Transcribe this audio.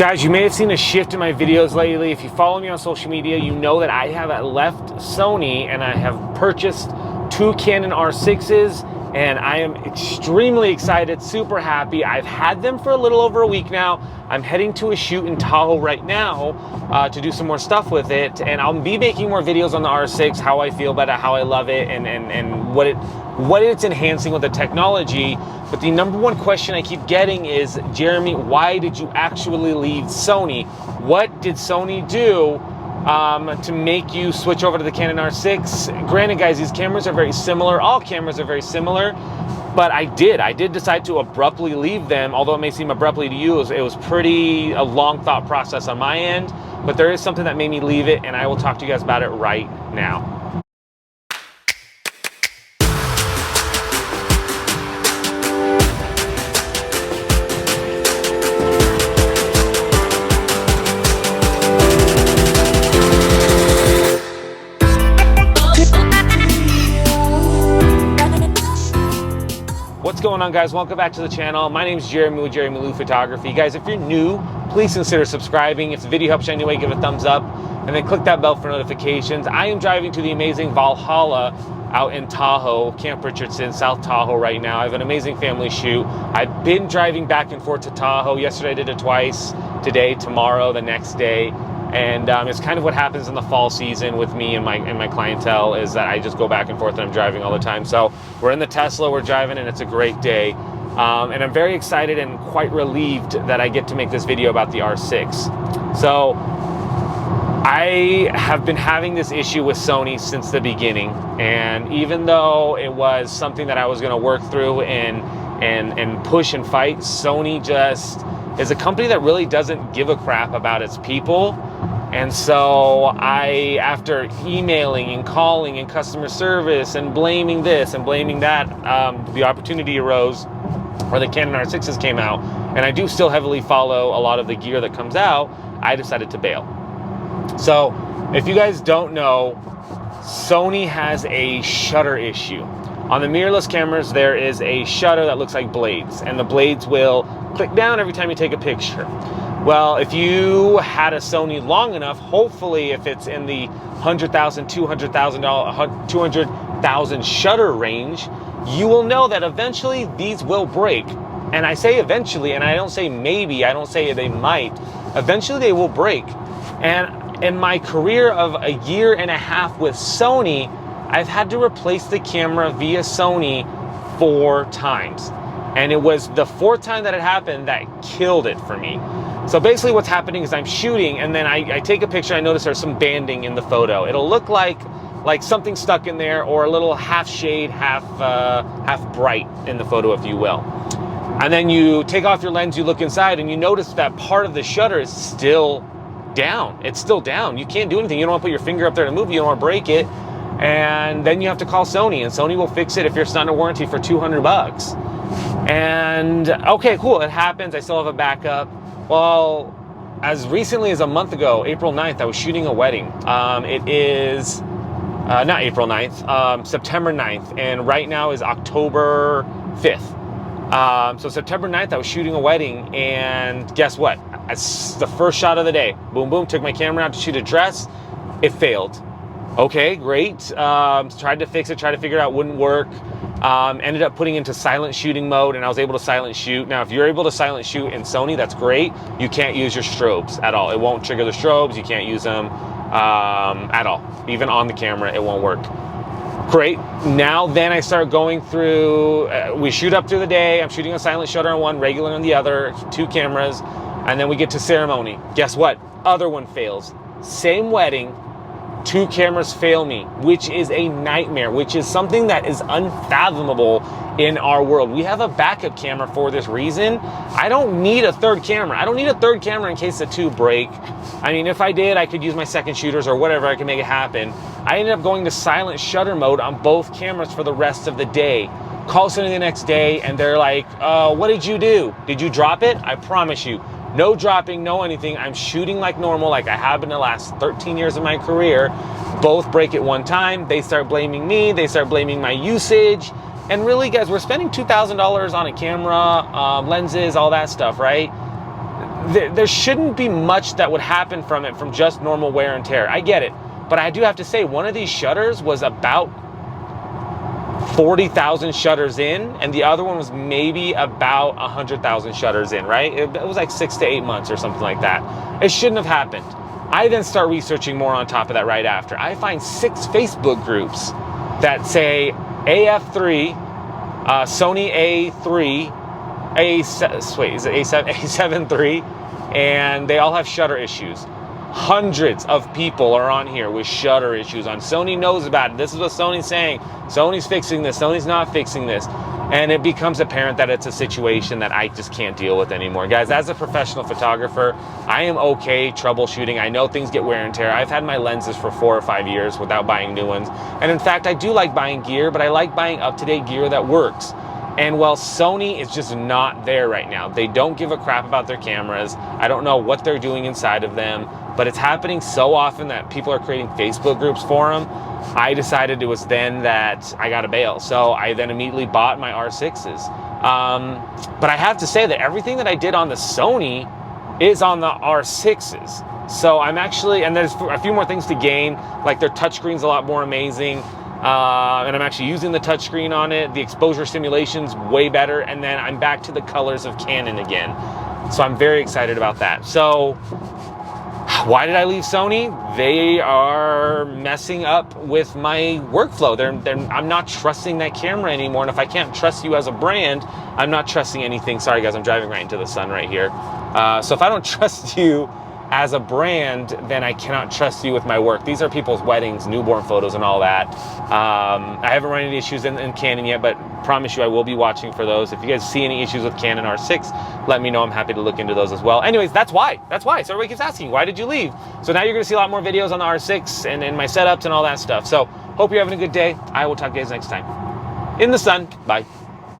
Guys, you may have seen a shift in my videos lately. If you follow me on social media, you know that I have left Sony and I have purchased two Canon R6s, and I am extremely excited, super happy. I've had them for a little over a week now. I'm heading to a shoot in Tahoe right now to do some more stuff with it, and I'll be making more videos on the R6, how I feel about it, how I love it, and what it's enhancing with the technology. But the number one question I keep getting is, Jeramie, why did you actually leave Sony? What did Sony do to make you switch over to the Canon R6? Granted, guys, these cameras are very similar. All cameras are very similar. But I did decide to abruptly leave them. Although it may seem abruptly to you, it was a long thought process on my end. But there is something that made me leave it, and I will talk to you guys about it right now. What's going on, guys? Welcome back to the channel. My name is Jeramie with Jeramie Photography. Guys, if you're new, please consider subscribing. If the video helps you anyway, give it a thumbs up and then click that bell for notifications. I am driving to the amazing Valhalla out in Tahoe, Camp Richardson, South Tahoe right now. I have an amazing family shoot. I've been driving back and forth to Tahoe. Yesterday I did it twice, today, tomorrow, the next day. And it's kind of what happens in the fall season with me and my clientele, is that I just go back and forth and I'm driving all the time. So we're in the Tesla, we're driving, and it's a great day. And I'm very excited and quite relieved that I get to make this video about the R6. So I have been having this issue with Sony since the beginning. And even though it was something that I was gonna work through and push and fight, Sony just is a company that really doesn't give a crap about its people. And so after emailing and calling and customer service and blaming this and blaming that, the opportunity arose where the Canon R6s came out, and I do still heavily follow a lot of the gear that comes out. I decided to bail. So if you guys don't know, Sony has a shutter issue. On the mirrorless cameras, there is a shutter that looks like blades, and the blades will click down every time you take a picture. Well, if you had a Sony long enough, hopefully if it's in the $100,000, $200,000 shutter range, you will know that eventually these will break. And I say eventually, and I don't say maybe, I don't say they might. Eventually they will break. And in my career of a year and a half with Sony, I've had to replace the camera via Sony 4 times. And it was the 4th time that it happened that killed it for me. So basically what's happening is I'm shooting, and then I take a picture. I notice there's some banding in the photo. It'll look like something stuck in there, or a little half shade, half bright in the photo, if you will. And then you take off your lens, you look inside, and you notice that part of the shutter is still down. It's still down. You can't do anything. You don't want to put your finger up there to move it. You don't want to break it. And then you have to call Sony, and Sony will fix it if you're not in a warranty for $200. And okay, cool, it happens. I still have a backup. Well, as recently as a month ago, April 9th, I was shooting a wedding. It is not April 9th, September 9th, and right now is October 5th. So September 9th, I was shooting a wedding, and guess what? It's the first shot of the day. Boom, boom, took my camera out to shoot a dress. It failed. Okay, great. Tried to fix it, tried to figure it out, wouldn't work. Ended up putting into silent shooting mode, and I was able to silent shoot. Now, if you're able to silent shoot in Sony, that's great. You can't use your strobes at all. It won't trigger the strobes. You can't use them at all. Even on the camera, it won't work. Great. Now then I start going through, we shoot up through the day. I'm shooting a silent shutter on one, regular on the other, 2 cameras. And then we get to ceremony. Guess what? Other one fails. Same wedding. 2 cameras fail me, which is a nightmare, which is something that is unfathomable in our world. We have a backup camera for this reason. I don't need a 3rd camera. I don't need a 3rd camera in case the 2 break. I mean, if I did, I could use my second shooters or whatever. I could make it happen. I ended up going to silent shutter mode on both cameras for the rest of the day. Call Sony the next day, and they're like, what did you do? Did you drop it? I promise you. No dropping, no anything. I'm shooting like normal, like I have been the last 13 years of my career. Both break at one time. They start blaming me. They start blaming my usage. And really, guys, we're spending $2,000 on a camera, lenses, all that stuff, right? there shouldn't be much that would happen from it, from just normal wear and tear. I get it. But I do have to say, one of these shutters was about 40,000 shutters in, and the other one was maybe about 100,000 shutters in, right? It was like 6 to 8 months or something like that. It shouldn't have happened. I then start researching more on top of that right after. I find 6 Facebook groups that say AF3, Sony A3, A7 III, and they all have shutter issues. Hundreds of people are on here with shutter issues on. Sony knows about it. This is what Sony's saying. Sony's fixing this. Sony's not fixing this. And it becomes apparent that it's a situation that I just can't deal with anymore. Guys, as a professional photographer, I am okay troubleshooting. I know things get wear and tear. I've had my lenses for 4 or 5 years without buying new ones. And in fact, I do like buying gear, but I like buying up-to-date gear that works. And well, Sony is just not there right now. They don't give a crap about their cameras. I don't know what they're doing inside of them, but it's happening so often that people are creating Facebook groups for them. I decided it was then that I got to bail. So I then immediately bought my R6s. But I have to say that everything that I did on the Sony is on the R6s. So I'm actually, and there's a few more things to gain, like their touchscreen's a lot more amazing. And I'm actually using the touchscreen on it. The exposure simulation's way better. And then I'm back to the colors of Canon again. So I'm very excited about that. So why did I leave Sony? They are messing up with my workflow. I'm not trusting that camera anymore. And if I can't trust you as a brand, I'm not trusting anything. Sorry guys, I'm driving right into the sun right here. So if I don't trust you as a brand, then I cannot trust you with my work. These are people's weddings, newborn photos, and all that. I haven't run any issues in Canon yet, but promise you I will be watching for those. If you guys see any issues with Canon R6, let me know. I'm happy to look into those as well. Anyways, that's why. So everybody keeps asking, why did you leave? So now you're gonna see a lot more videos on the R6 and my setups and all that stuff. So hope you're having a good day. I will talk to you guys next time. In the sun, bye.